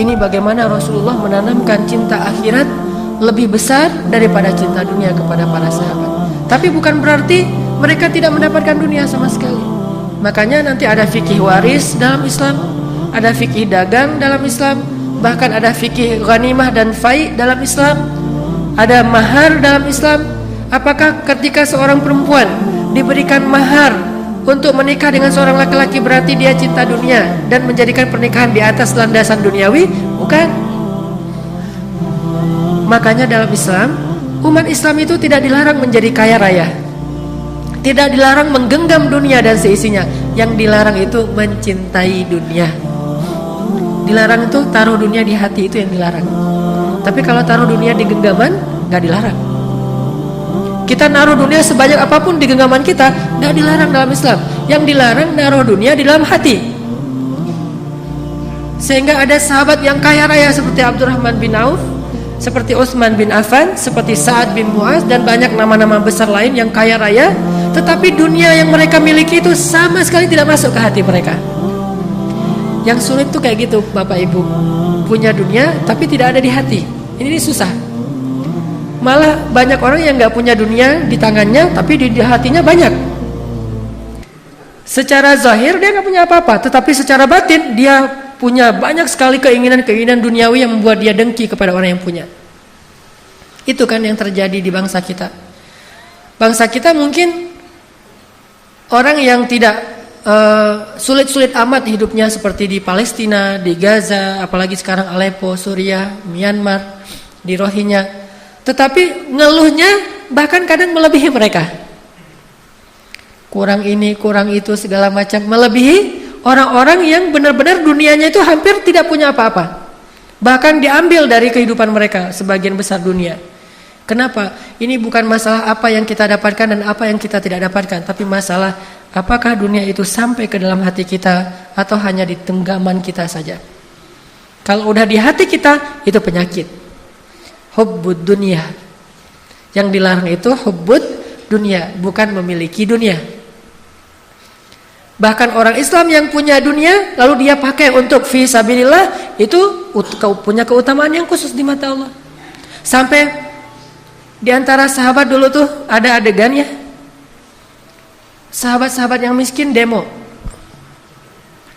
Ini bagaimana Rasulullah menanamkan cinta akhirat lebih besar daripada cinta dunia kepada para sahabat. Tapi bukan berarti mereka tidak mendapatkan dunia sama sekali. Makanya nanti ada fikih waris dalam Islam, ada fikih dagang dalam Islam, bahkan ada fikih ghanimah dan fai dalam Islam, ada mahar dalam Islam. Apakah ketika seorang perempuan diberikan mahar untuk menikah dengan seorang laki-laki berarti dia cinta dunia dan menjadikan pernikahan di atas landasan duniawi? Bukan. Makanya dalam Islam, umat Islam itu tidak dilarang menjadi kaya raya, tidak dilarang menggenggam dunia dan seisinya. Yang dilarang itu mencintai dunia. Dilarang itu taruh dunia di hati, itu yang dilarang. Tapi kalau taruh dunia di genggaman, nggak dilarang. Kita naruh dunia sebanyak apapun di genggaman kita, nggak dilarang dalam Islam. Yang dilarang naruh dunia di dalam hati. Sehingga ada sahabat yang kaya raya seperti Abdurrahman bin Auf, seperti Utsman bin Affan, seperti Sa'ad bin Mu'adz, dan banyak nama-nama besar lain yang kaya raya, tetapi dunia yang mereka miliki itu sama sekali tidak masuk ke hati mereka. Yang sulit tuh kayak gitu, Bapak Ibu, punya dunia tapi tidak ada di hati. Ini susah. Malah banyak orang yang nggak punya dunia di tangannya tapi di hatinya banyak. Secara zahir dia nggak punya apa-apa, tetapi secara batin dia punya banyak sekali keinginan-keinginan duniawi yang membuat dia dengki kepada orang yang punya. Itu kan yang terjadi di bangsa kita. Bangsa kita mungkin orang yang tidak sulit-sulit amat hidupnya seperti di Palestina, di Gaza, apalagi sekarang Aleppo, Suriah, Myanmar, di Rohingya. Tetapi ngeluhnya bahkan kadang melebihi mereka. Kurang ini, kurang itu, segala macam, melebihi orang-orang yang benar-benar dunianya itu hampir tidak punya apa-apa. Bahkan diambil dari kehidupan mereka sebagian besar dunia. Kenapa? Ini bukan masalah apa yang kita dapatkan dan apa yang kita tidak dapatkan, tapi masalah apakah dunia itu sampai ke dalam hati kita atau hanya di genggaman kita saja. Kalau udah di hati kita, itu penyakit. Hubbud dunia. Yang dilarang itu hubbud dunia, bukan memiliki dunia. Bahkan orang Islam yang punya dunia lalu dia pakai untuk fi sabilillah, itu punya keutamaan yang khusus di mata Allah. Sampai di antara sahabat dulu tuh ada adegannya, sahabat-sahabat yang miskin demo.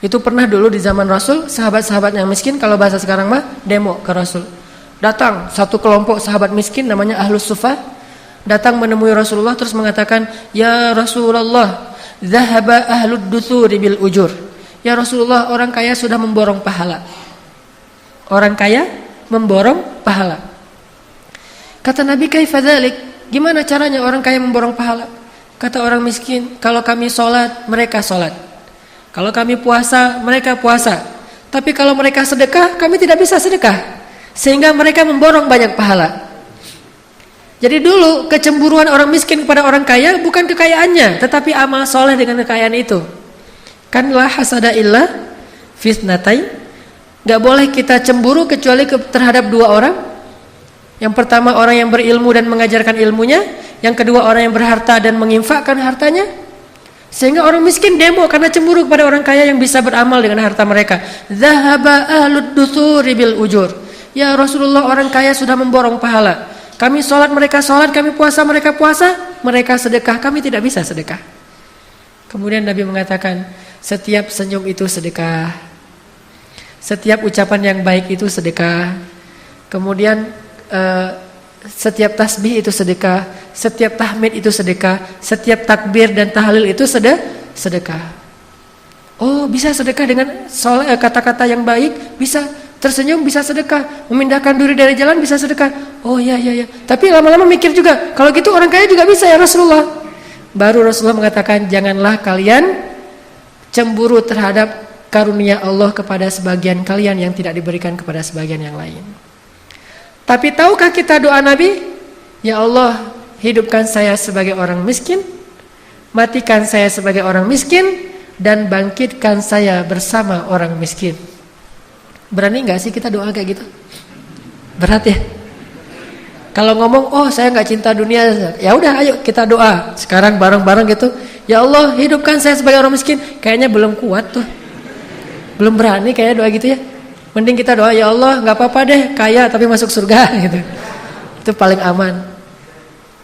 Itu pernah dulu di zaman Rasul, sahabat-sahabat yang miskin, kalau bahasa sekarang mah demo ke Rasul. Datang satu kelompok sahabat miskin namanya Ahlus Suffah, datang menemui Rasulullah terus mengatakan, "Ya Rasulullah, zahaba ahlud dutsuri bil ujur." Ya Rasulullah, orang kaya sudah memborong pahala. Orang kaya memborong pahala. Kata Nabi, "Kaifa dzalik?" Gimana caranya orang kaya memborong pahala? Kata orang miskin, "Kalau kami sholat, mereka sholat. Kalau kami puasa, mereka puasa. Tapi kalau mereka sedekah, kami tidak bisa sedekah. Sehingga mereka memborong banyak pahala." Jadi dulu kecemburuan orang miskin kepada orang kaya bukan kekayaannya, tetapi amal soleh dengan kekayaan itu. Kan la hasada illa fitnatain. Gak boleh kita cemburu kecuali terhadap dua orang. Yang pertama orang yang berilmu dan mengajarkan ilmunya, yang kedua orang yang berharta dan menginfakkan hartanya. Sehingga orang miskin demo karena cemburu kepada orang kaya yang bisa beramal dengan harta mereka. Zahaba ahlud dutsuri bil ujur. Ya Rasulullah, orang kaya sudah memborong pahala. Kami sholat, mereka sholat, kami puasa, mereka puasa, mereka sedekah, kami tidak bisa sedekah. Kemudian Nabi mengatakan, setiap senyum itu sedekah, setiap ucapan yang baik itu sedekah. Kemudian setiap tasbih itu sedekah, setiap tahmid itu sedekah, setiap takbir dan tahlil itu sedekah. Oh, bisa sedekah dengan kata-kata yang baik, bisa. Tersenyum bisa sedekah, memindahkan diri dari jalan bisa sedekah. Oh ya. Tapi lama-lama mikir juga, kalau gitu orang kaya juga bisa ya Rasulullah. Baru Rasulullah mengatakan, janganlah kalian cemburu terhadap karunia Allah kepada sebagian kalian yang tidak diberikan kepada sebagian yang lain. Tapi tahukah kita doa Nabi? Ya Allah, hidupkan saya sebagai orang miskin, matikan saya sebagai orang miskin, dan bangkitkan saya bersama orang miskin. Berani nggak sih kita doa kayak gitu? Berat ya. Kalau ngomong, oh saya nggak cinta dunia, ya udah ayo kita doa sekarang bareng-bareng gitu. Ya Allah, hidupkan saya sebagai orang miskin. Kayaknya belum kuat tuh, belum berani kayaknya doa gitu ya. Mending kita doa, ya Allah nggak apa-apa deh kaya tapi masuk surga gitu. Itu paling aman.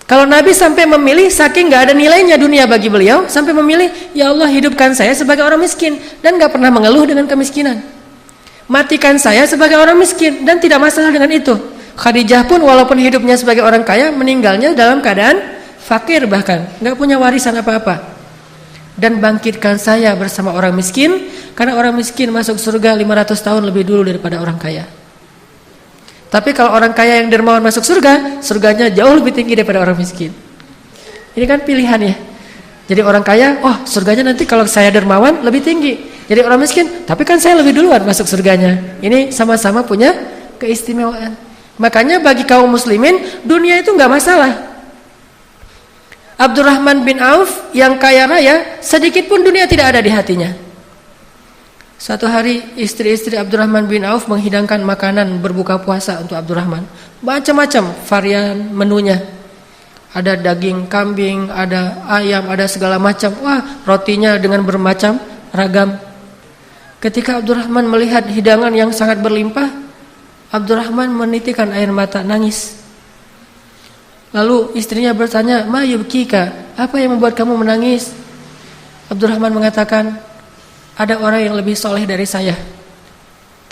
Kalau Nabi sampai memilih, saking nggak ada nilainya dunia bagi beliau, sampai memilih, ya Allah hidupkan saya sebagai orang miskin dan nggak pernah mengeluh dengan kemiskinan. Matikan saya sebagai orang miskin dan tidak masalah dengan itu. Khadijah pun walaupun hidupnya sebagai orang kaya, meninggalnya dalam keadaan fakir bahkan, nggak punya warisan apa-apa. Dan bangkitkan saya bersama orang miskin, karena orang miskin masuk surga 500 tahun lebih dulu daripada orang kaya. Tapi kalau orang kaya yang dermawan masuk surga, surganya jauh lebih tinggi daripada orang miskin. Ini kan pilihan ya. Jadi orang kaya, oh surganya nanti kalau saya dermawan lebih tinggi. Jadi orang miskin, tapi kan saya lebih duluan masuk surganya. Ini sama-sama punya keistimewaan. Makanya bagi kaum muslimin, dunia itu nggak masalah. Abdurrahman bin Auf yang kaya raya, sedikit pun dunia tidak ada di hatinya. Suatu hari istri-istri Abdurrahman bin Auf menghidangkan makanan berbuka puasa untuk Abdurrahman. Macam-macam varian menunya. Ada daging kambing, ada ayam, ada segala macam. Wah, rotinya dengan bermacam ragam. Ketika Abdurrahman melihat hidangan yang sangat berlimpah, Abdurrahman menitikkan air mata, nangis. Lalu istrinya bertanya, "Ma yubkika? Apa yang membuat kamu menangis?" Abdurrahman mengatakan, "Ada orang yang lebih soleh dari saya,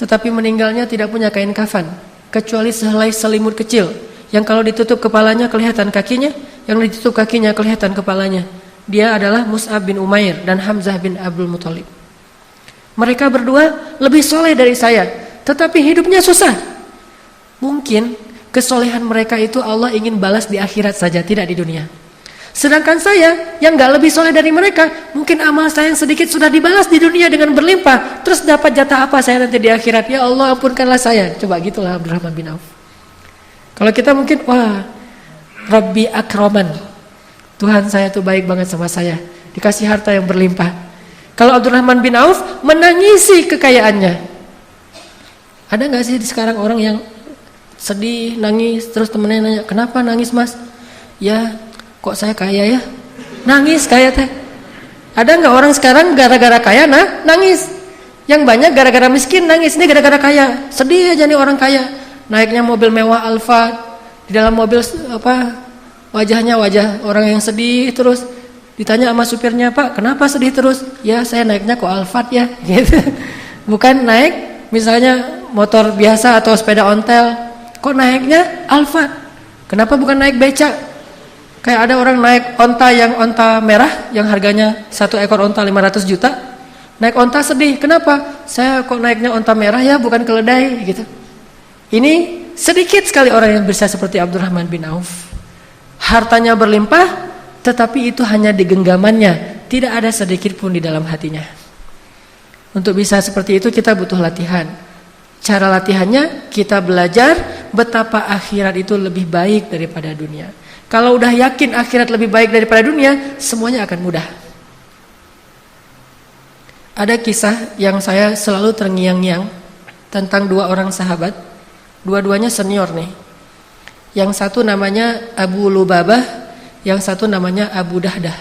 tetapi meninggalnya tidak punya kain kafan, kecuali sehelai selimut kecil, yang kalau ditutup kepalanya kelihatan kakinya, yang ditutup kakinya kelihatan kepalanya. Dia adalah Mus'ab bin Umair dan Hamzah bin Abdul Muthalib. Mereka berdua lebih soleh dari saya, tetapi hidupnya susah. Mungkin kesolehan mereka itu Allah ingin balas di akhirat saja, tidak di dunia. Sedangkan saya yang gak lebih soleh dari mereka, mungkin amal saya yang sedikit sudah dibalas di dunia dengan berlimpah, terus dapat jatah apa saya nanti di akhirat? Ya Allah ampunkanlah saya." Coba gitulah Abdurrahman bin Auf. Kalau kita mungkin, wah Rabbi akraman, Tuhan saya tuh baik banget sama saya, dikasih harta yang berlimpah. Kalau Abdurrahman bin Auf menangisi kekayaannya. Ada gak sih sekarang orang yang sedih, nangis, terus temennya nanya, "Kenapa nangis mas?" "Ya kok saya kaya ya?" Nangis kaya teh. Ada nggak orang sekarang gara-gara kaya nangis? Yang banyak gara-gara miskin nangis. Ini gara-gara kaya, sedih aja nih orang kaya. Naiknya mobil mewah Alphard, di dalam mobil wajahnya wajah orang yang sedih terus. Ditanya sama supirnya, "Pak kenapa sedih terus?" "Ya saya naiknya kok Alphard ya." Gitu. Bukan naik misalnya motor biasa atau sepeda ontel, kok naiknya Alphard? Kenapa bukan naik becak? Kayak ada orang naik onta yang onta merah yang harganya satu ekor onta 500 juta. Naik onta sedih. Kenapa? "Saya kok naiknya onta merah ya, bukan keledai." Gitu. Ini sedikit sekali orang yang bisa seperti Abdurrahman bin Auf. Hartanya berlimpah, tetapi itu hanya di genggamannya, tidak ada sedikit pun di dalam hatinya. Untuk bisa seperti itu kita butuh latihan. Cara latihannya kita belajar betapa akhirat itu lebih baik daripada dunia. Kalau udah yakin akhirat lebih baik daripada dunia, semuanya akan mudah. Ada kisah yang saya selalu terngiang-ngiang tentang dua orang sahabat. Dua-duanya senior nih. Yang satu namanya Abu Lubabah, yang satu namanya Abu Dahdah.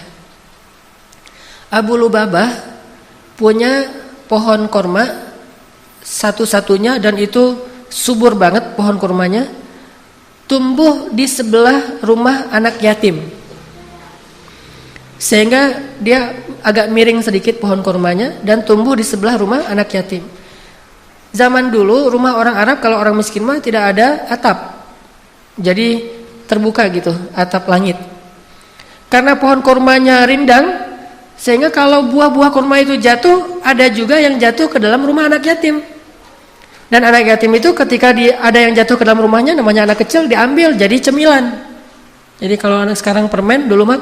Abu Lubabah punya pohon korma satu-satunya dan itu subur banget pohon kurmanya. Tumbuh di sebelah rumah anak yatim, sehingga dia agak miring sedikit pohon kurmanya dan tumbuh di sebelah rumah anak yatim. Zaman dulu rumah orang Arab kalau orang miskin mah tidak ada atap, jadi terbuka gitu atap langit. Karena pohon kurmanya rindang, sehingga kalau buah-buah kurma itu jatuh, ada juga yang jatuh ke dalam rumah anak yatim. Dan anak yatim itu ketika ada yang jatuh ke dalam rumahnya, namanya anak kecil, diambil jadi cemilan. Jadi kalau anak sekarang permen, dulu mah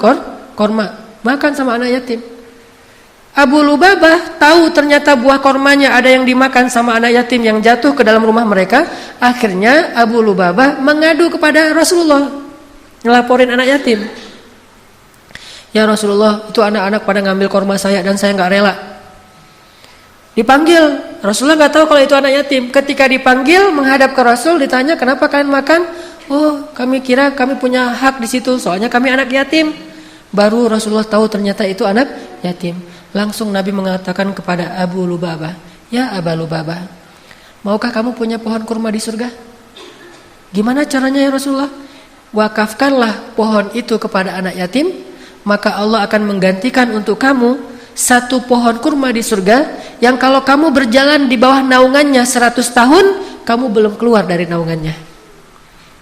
korma, makan sama anak yatim. Abu Lubabah tahu ternyata buah kormanya ada yang dimakan sama anak yatim yang jatuh ke dalam rumah mereka. Akhirnya Abu Lubabah mengadu kepada Rasulullah, ngelaporin anak yatim. "Ya Rasulullah, itu anak-anak pada ngambil korma saya dan saya nggak rela." Dipanggil, Rasulullah nggak tahu kalau itu anak yatim. Ketika dipanggil menghadap ke Rasul, ditanya, "Kenapa kalian makan?" "Oh, kami kira kami punya hak di situ, soalnya kami anak yatim." Baru Rasulullah tahu ternyata itu anak yatim. Langsung Nabi mengatakan kepada Abu Lubabah, "Ya Abu Lubabah, Maukah kamu punya pohon kurma di surga? Gimana caranya ya Rasulullah? Wakafkanlah pohon itu kepada anak yatim, maka Allah akan menggantikan untuk kamu satu pohon kurma di surga yang kalau kamu berjalan di bawah naungannya 100 tahun, kamu belum keluar dari naungannya.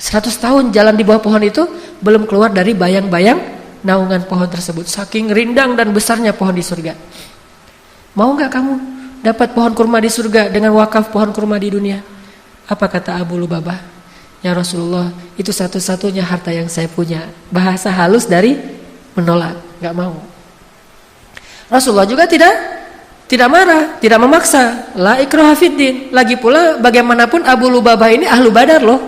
100 tahun jalan di bawah pohon itu belum keluar dari bayang-bayang naungan pohon tersebut. Saking rindang dan besarnya pohon di surga. Mau nggak kamu dapat pohon kurma di surga dengan wakaf pohon kurma di dunia? Apa kata Abu Lubabah? Ya Rasulullah, itu satu-satunya harta yang saya punya. Bahasa halus dari menolak, nggak mau. Rasulullah juga tidak marah, tidak memaksa. La ikraha fiddin. Lagi pula bagaimanapun Abu Lubabah ini ahlu Badar loh.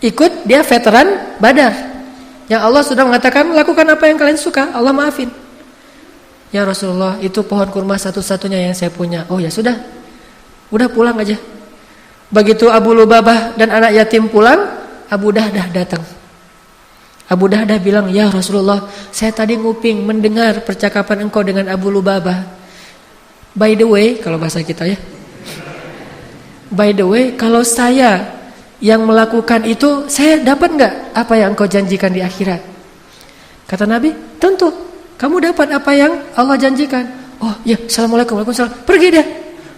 Ikut, dia veteran Badar. Yang Allah sudah mengatakan lakukan apa yang kalian suka, Allah maafin. Ya Rasulullah, itu pohon kurma satu-satunya yang saya punya. Oh ya sudah, udah pulang aja. Begitu Abu Lubabah dan anak yatim pulang, Abu Dahdah datang. Abu Dahdah bilang, ya Rasulullah, saya tadi nguping mendengar percakapan engkau dengan Abu Lubabah. By the way, kalau bahasa kita ya. By the way, kalau saya yang melakukan itu, saya dapat nggak apa yang engkau janjikan di akhirat? Kata Nabi, tentu. Kamu dapat apa yang Allah janjikan. Oh ya, assalamualaikum, waalaikumsalam. Pergi deh.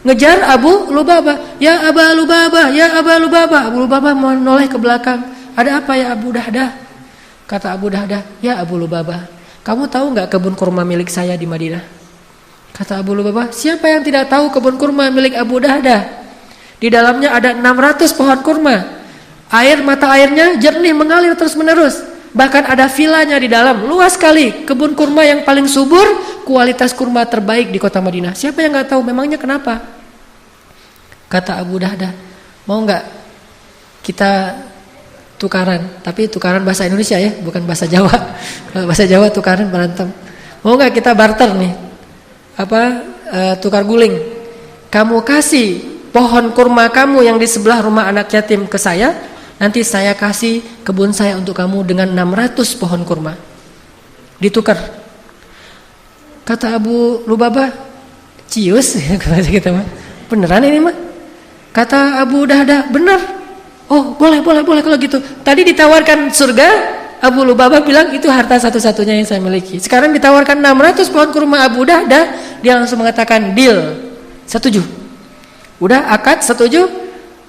Ngejar Abu Lubabah. Ya Aba Lubabah, ya Aba Lubabah. Abu Lubabah menoleh ke belakang. Ada apa ya Abu Dahdah? Kata Abu Dahdah, ya Abu Lubabah, kamu tahu nggak kebun kurma milik saya di Madinah? Kata Abu Lubabah, siapa yang tidak tahu kebun kurma milik Abu Dahdah? Di dalamnya ada 600 pohon kurma. Mata airnya jernih mengalir terus menerus. Bahkan ada vilanya di dalam, luas sekali. Kebun kurma yang paling subur, kualitas kurma terbaik di kota Madinah. Siapa yang nggak tahu? Memangnya kenapa? Kata Abu Dahdah, mau nggak kita tukaran? Tapi tukaran bahasa Indonesia ya, bukan bahasa Jawa. Kalau bahasa Jawa tukaran berantem. Mau nggak kita barter nih? Tukar guling. Kamu kasih pohon kurma kamu yang di sebelah rumah anak yatim ke saya, nanti saya kasih kebun saya untuk kamu dengan 600 pohon kurma. Ditukar. Kata Abu Lubabah, cius kata kita mah. Beneran ini mah? Kata Abu Dahdah, benar. Oh, boleh kalau gitu. Tadi ditawarkan surga, Abu Lubabah bilang itu harta satu-satunya yang saya miliki. Sekarang ditawarkan 600 pohon kurma Abu Dahdah, dia langsung mengatakan deal. Setuju. Udah akad setuju.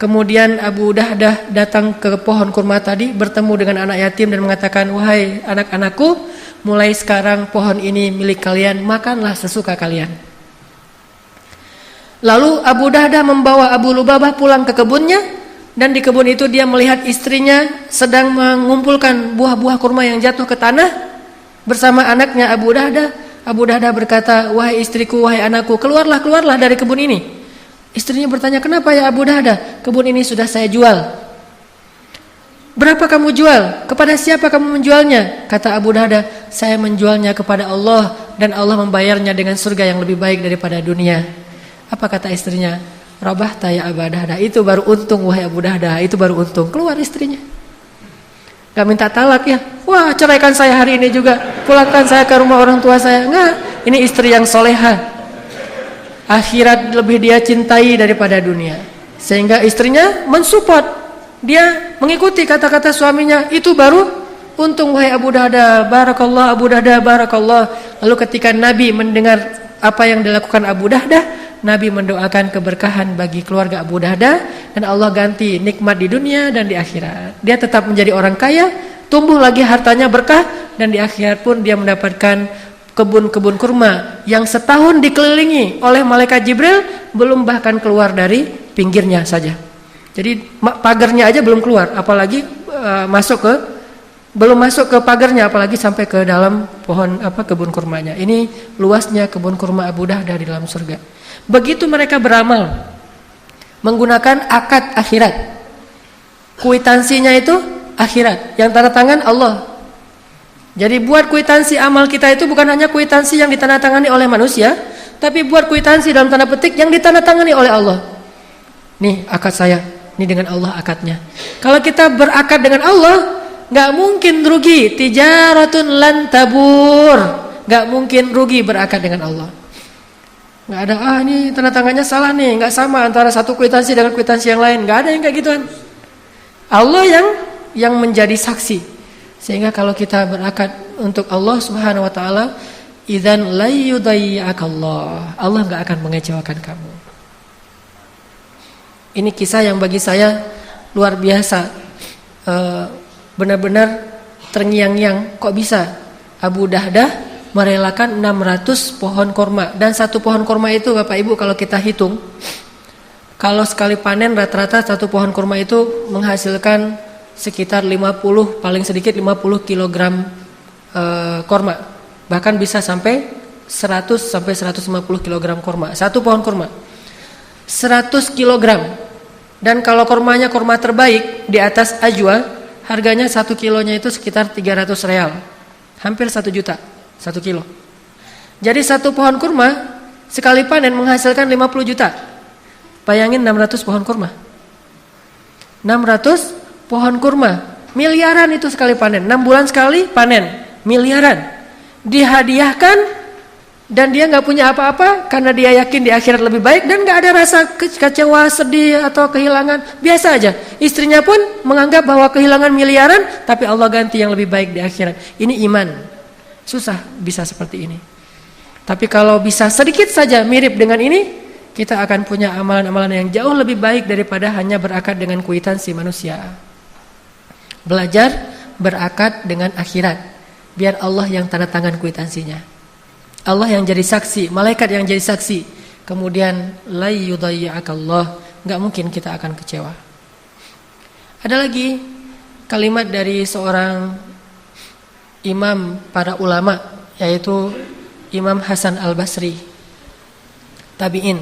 Kemudian Abu Dahdah datang ke pohon kurma tadi, bertemu dengan anak yatim dan mengatakan, wahai anak-anakku, mulai sekarang pohon ini milik kalian, makanlah sesuka kalian. Lalu Abu Dahdah membawa Abu Lubabah pulang ke kebunnya, dan di kebun itu dia melihat istrinya sedang mengumpulkan buah-buah kurma yang jatuh ke tanah bersama anaknya Abu Dahdah. Abu Dahdah berkata, wahai istriku, wahai anakku, keluarlah dari kebun ini. Istrinya bertanya, kenapa ya Abu Dahdah? Kebun ini sudah saya jual. Berapa kamu jual? Kepada siapa kamu menjualnya? Kata Abu Dahdah, saya menjualnya kepada Allah, dan Allah membayarnya dengan surga yang lebih baik daripada dunia. Apa kata istrinya? Rabahta ya Abu Dahdah, itu baru untung wahai Abu Dahdah, itu baru untung. Keluar istrinya. Gak minta talak ya. Wah, ceraikan saya hari ini juga, pulangkan saya ke rumah orang tua saya. Enggak, ini istri yang soleha. Akhirat lebih dia cintai daripada dunia. Sehingga istrinya mensupport, dia mengikuti kata-kata suaminya. Itu baru untung wahai Abu Dahdah. Barakallah Abu Dahdah, barakallah. Lalu ketika Nabi mendengar apa yang dilakukan Abu Dahdah, Nabi mendoakan keberkahan bagi keluarga Abu Dahdah, dan Allah ganti nikmat di dunia dan di akhirat. Dia tetap menjadi orang kaya, tumbuh lagi hartanya berkah, dan di akhirat pun dia mendapatkan kebun-kebun kurma yang setahun dikelilingi oleh malaikat Jibril, belum bahkan keluar dari pinggirnya saja. Jadi pagarnya aja belum keluar, apalagi belum masuk ke pagarnya, apalagi sampai ke dalam pohon kebun kurmanya. Ini luasnya kebun kurma Abu Dahdah di dalam surga. Begitu mereka beramal menggunakan akad akhirat. Kuitansinya itu akhirat, yang tanda tangan Allah. Jadi buat kuitansi amal kita itu bukan hanya kuitansi yang ditandatangani oleh manusia, tapi buat kuitansi dalam tanda petik yang ditandatangani oleh Allah. Nih akad saya, ini dengan Allah akadnya. Kalau kita berakad dengan Allah, gak mungkin rugi. Tijaratun lan tabur, gak mungkin rugi berakad dengan Allah. Nggak ada, ini tanda tangannya salah nih, nggak sama antara satu kwitansi dengan kwitansi yang lain. Nggak ada yang kayak gituan. Allah yang menjadi saksi. Sehingga kalau kita berakad untuk Allah Subhanahu wa taala, idzan la yudayyi'akallah. Allah nggak akan mengecewakan kamu. Ini kisah yang bagi saya luar biasa. Benar-benar terngiang-ngiang, kok bisa Abu Dahdah merelakan 600 pohon korma. Dan satu pohon korma itu Bapak Ibu kalau kita hitung, kalau sekali panen rata-rata satu pohon korma itu menghasilkan sekitar 50, paling sedikit 50 kilogram korma. Bahkan bisa sampai 100 sampai 150 kilogram korma. Satu pohon korma 100 kilogram. Dan kalau kormanya korma terbaik di atas ajwa, harganya 1 kilonya itu sekitar 300 real. Hampir 1 juta 1 kilo. Jadi satu pohon kurma sekali panen menghasilkan 50 juta. Bayangin 600 pohon kurma. 600 pohon kurma. Miliaran itu sekali panen. 6 bulan sekali panen. Miliaran. Dihadiahkan dan dia gak punya apa-apa karena dia yakin di akhirat lebih baik dan gak ada rasa kecewa, sedih atau kehilangan. Biasa aja. Istrinya pun menganggap bahwa kehilangan miliaran tapi Allah ganti yang lebih baik di akhirat. Ini iman. Susah bisa seperti ini. Tapi kalau bisa sedikit saja mirip dengan ini, kita akan punya amalan-amalan yang jauh lebih baik daripada hanya berakad dengan kwitansi manusia. Belajar berakad dengan akhirat, biar Allah yang tanda tangan kwitansinya. Allah yang jadi saksi, malaikat yang jadi saksi. Kemudian la yudayyi'akallah, enggak mungkin kita akan kecewa. Ada lagi kalimat dari seorang imam para ulama, yaitu Imam Hasan Al-Basri, tabi'in,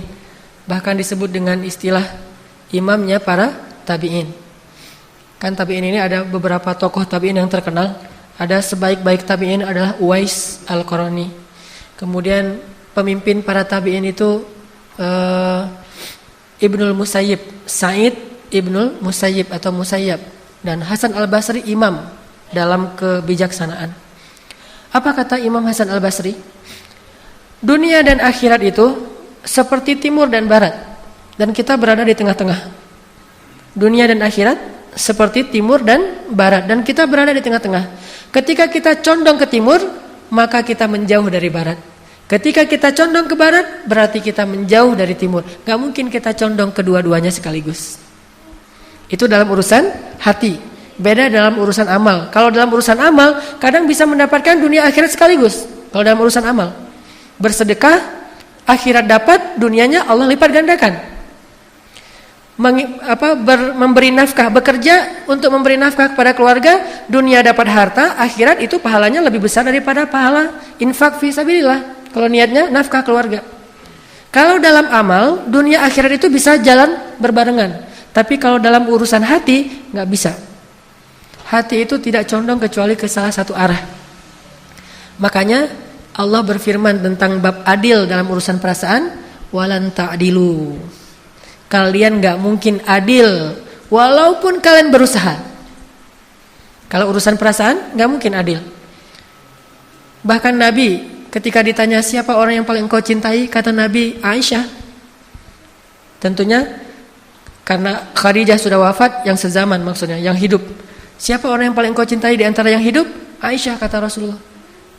bahkan disebut dengan istilah imamnya para tabi'in. Kan tabi'in ini ada beberapa tokoh tabi'in yang terkenal. Ada sebaik-baik tabi'in adalah Uwais Al-Qarani. Kemudian pemimpin para tabi'in itu Ibnul Musayyib, Sa'id Ibnul Musayyib atau Musayyab, dan Hasan Al-Basri imam dalam kebijaksanaan. Apa kata Imam Hasan Al-Basri? Dunia dan akhirat itu seperti timur dan barat, dan kita berada di tengah-tengah. Dunia dan akhirat seperti timur dan barat, dan kita berada di tengah-tengah. Ketika kita condong ke timur, maka kita menjauh dari barat. Ketika kita condong ke barat, berarti kita menjauh dari timur. Gak mungkin kita condong kedua-duanya sekaligus. Itu dalam urusan hati. Beda dalam urusan amal. Kalau dalam urusan amal, kadang bisa mendapatkan dunia akhirat sekaligus. Kalau dalam urusan amal, bersedekah, akhirat dapat, dunianya Allah lipat gandakan. Memberi nafkah, bekerja untuk memberi nafkah kepada keluarga, dunia dapat harta, akhirat itu pahalanya lebih besar daripada pahala infak fi sabilillah. Kalau niatnya nafkah keluarga. Kalau dalam amal, dunia akhirat itu bisa jalan berbarengan. Tapi kalau dalam urusan hati, nggak bisa. Hati itu tidak condong kecuali ke salah satu arah. Makanya Allah berfirman tentang bab adil dalam urusan perasaan, walan ta'dilu. Kalian gak mungkin adil walaupun kalian berusaha. Kalau urusan perasaan gak mungkin adil. Bahkan Nabi ketika ditanya siapa orang yang paling engkau cintai, kata Nabi Aisyah. Tentunya karena Khadijah sudah wafat, yang sezaman maksudnya, yang hidup. Siapa orang yang paling engkau cintai di antara yang hidup? Aisyah, kata Rasulullah.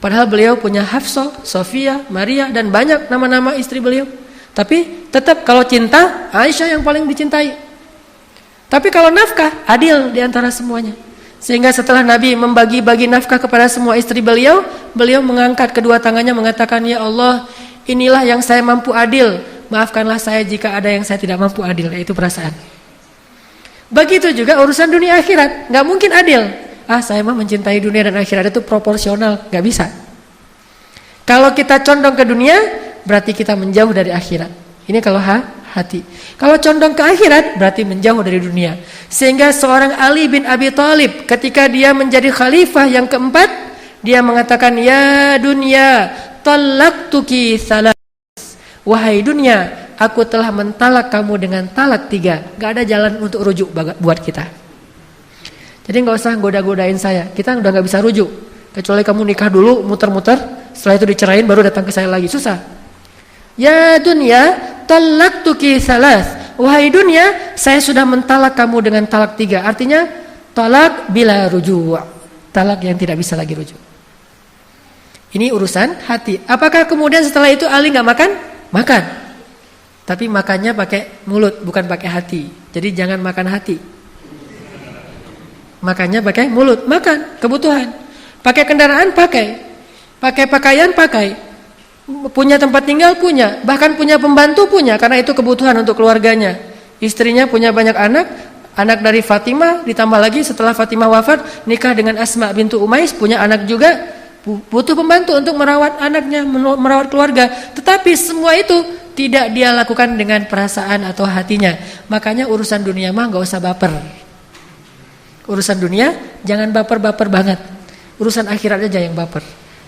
Padahal beliau punya Hafsah, Sofia, Maria, dan banyak nama-nama istri beliau. Tapi tetap kalau cinta, Aisyah yang paling dicintai. Tapi kalau nafkah, adil di antara semuanya. Sehingga setelah Nabi membagi-bagi nafkah kepada semua istri beliau, beliau mengangkat kedua tangannya mengatakan, ya Allah, inilah yang saya mampu adil. Maafkanlah saya jika ada yang saya tidak mampu adil, yaitu perasaan. Begitu juga urusan dunia akhirat, nggak mungkin adil. Saya mah mencintai dunia dan akhirat itu proporsional, nggak bisa. Kalau kita condong ke dunia, berarti kita menjauh dari akhirat. Ini kalau hati. Kalau condong ke akhirat, berarti menjauh dari dunia. Sehingga seorang Ali bin Abi Thalib, ketika dia menjadi khalifah yang keempat, dia mengatakan, ya dunia, talaqtuki salas. Wahai dunia, aku telah mentalak kamu dengan talak 3. Gak ada jalan untuk rujuk buat kita. Jadi gak usah goda-godain saya. Kita udah gak bisa rujuk. Kecuali kamu nikah dulu, muter-muter, setelah itu dicerain baru datang ke saya lagi. Susah. Ya dunya, talaqtuki salas. Wahai dunia, saya sudah mentalak kamu dengan talak 3. Artinya talak bila rujuk. Talak yang tidak bisa lagi rujuk. Ini urusan hati. Apakah kemudian setelah itu Ali nggak makan? Makan. Tapi makannya pakai mulut, bukan pakai hati. Jadi jangan makan hati. Makannya pakai mulut, makan kebutuhan. Pakai kendaraan, pakai. Pakai pakaian, pakai. Punya tempat tinggal, punya. Bahkan punya pembantu, punya. Karena itu kebutuhan untuk keluarganya. Istrinya punya banyak anak. Anak dari Fatimah, ditambah lagi setelah Fatimah wafat, nikah dengan Asma bintu Umais, punya anak juga. Butuh pembantu untuk merawat anaknya, merawat keluarga. Tetapi semua itu tidak dia lakukan dengan perasaan atau hatinya. Makanya urusan dunia mah gak usah baper. Urusan dunia jangan baper-baper banget. Urusan akhirat aja yang baper.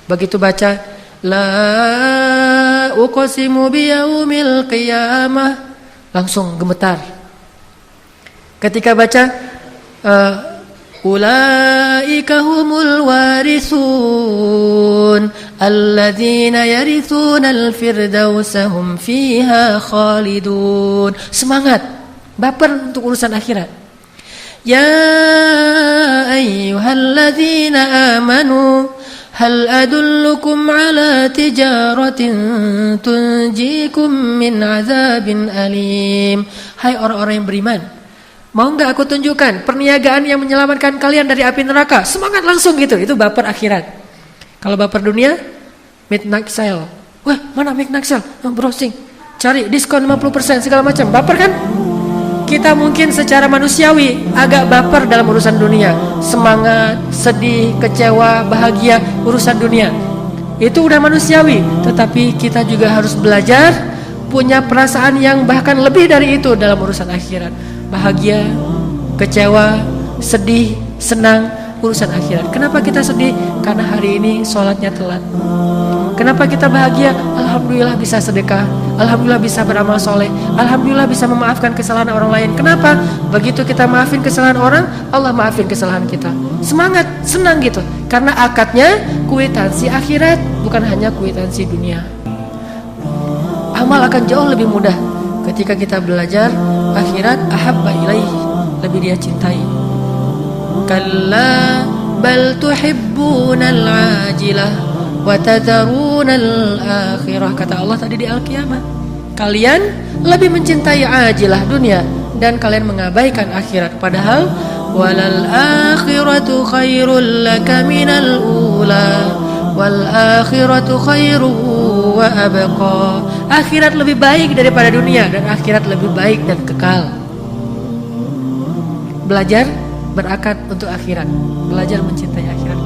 Begitu baca La uqsimu biyaumil qiyamah, langsung gemetar. Ketika baca Ulaika humul warisun alladzina yarithuna al-firdausa hum fiha khalidun. Semangat, baper untuk urusan akhirat. Ya ayyuhalladzina amanu hal adullukum ala tijaratin tunjikum min azabin alim. Hai orang-orang yang beriman, mau enggak aku tunjukkan perniagaan yang menyelamatkan kalian dari api neraka? Semangat langsung gitu. Itu baper akhirat. Kalau baper dunia, midnight sale. Wah, mana midnight sale? Browsing, cari diskon 50% segala macam. Baper kan? Kita mungkin secara manusiawi agak baper dalam urusan dunia. Semangat, sedih, kecewa, bahagia, urusan dunia. Itu udah manusiawi. Tetapi kita juga harus belajar punya perasaan yang bahkan lebih dari itu dalam urusan akhirat. Bahagia, kecewa, sedih, senang, urusan akhirat. Kenapa kita sedih? Karena hari ini sholatnya telat. Kenapa kita bahagia? Alhamdulillah bisa sedekah, alhamdulillah bisa beramal soleh, alhamdulillah bisa memaafkan kesalahan orang lain. Kenapa? Begitu kita maafin kesalahan orang, Allah maafin kesalahan kita. Semangat, senang gitu. Karena akadnya kwitansi akhirat, bukan hanya kwitansi dunia. Amal akan jauh lebih mudah ketika kita belajar akhirat. Ahabba ilaihi, lebih dia cintai. Kalla bal tuhibbunal ajilah wa tadharunal akhirah. Kata Allah tadi di Al-Qiyamah, kalian lebih mencintai ajilah dunia dan kalian mengabaikan akhirat. Padahal walal akhiratu khairul laka minal ula wal akhiratu khairu wa abqa. Akhirat lebih baik daripada dunia dan akhirat lebih baik dan kekal. Belajar berakad untuk akhirat, belajar mencintai akhirat.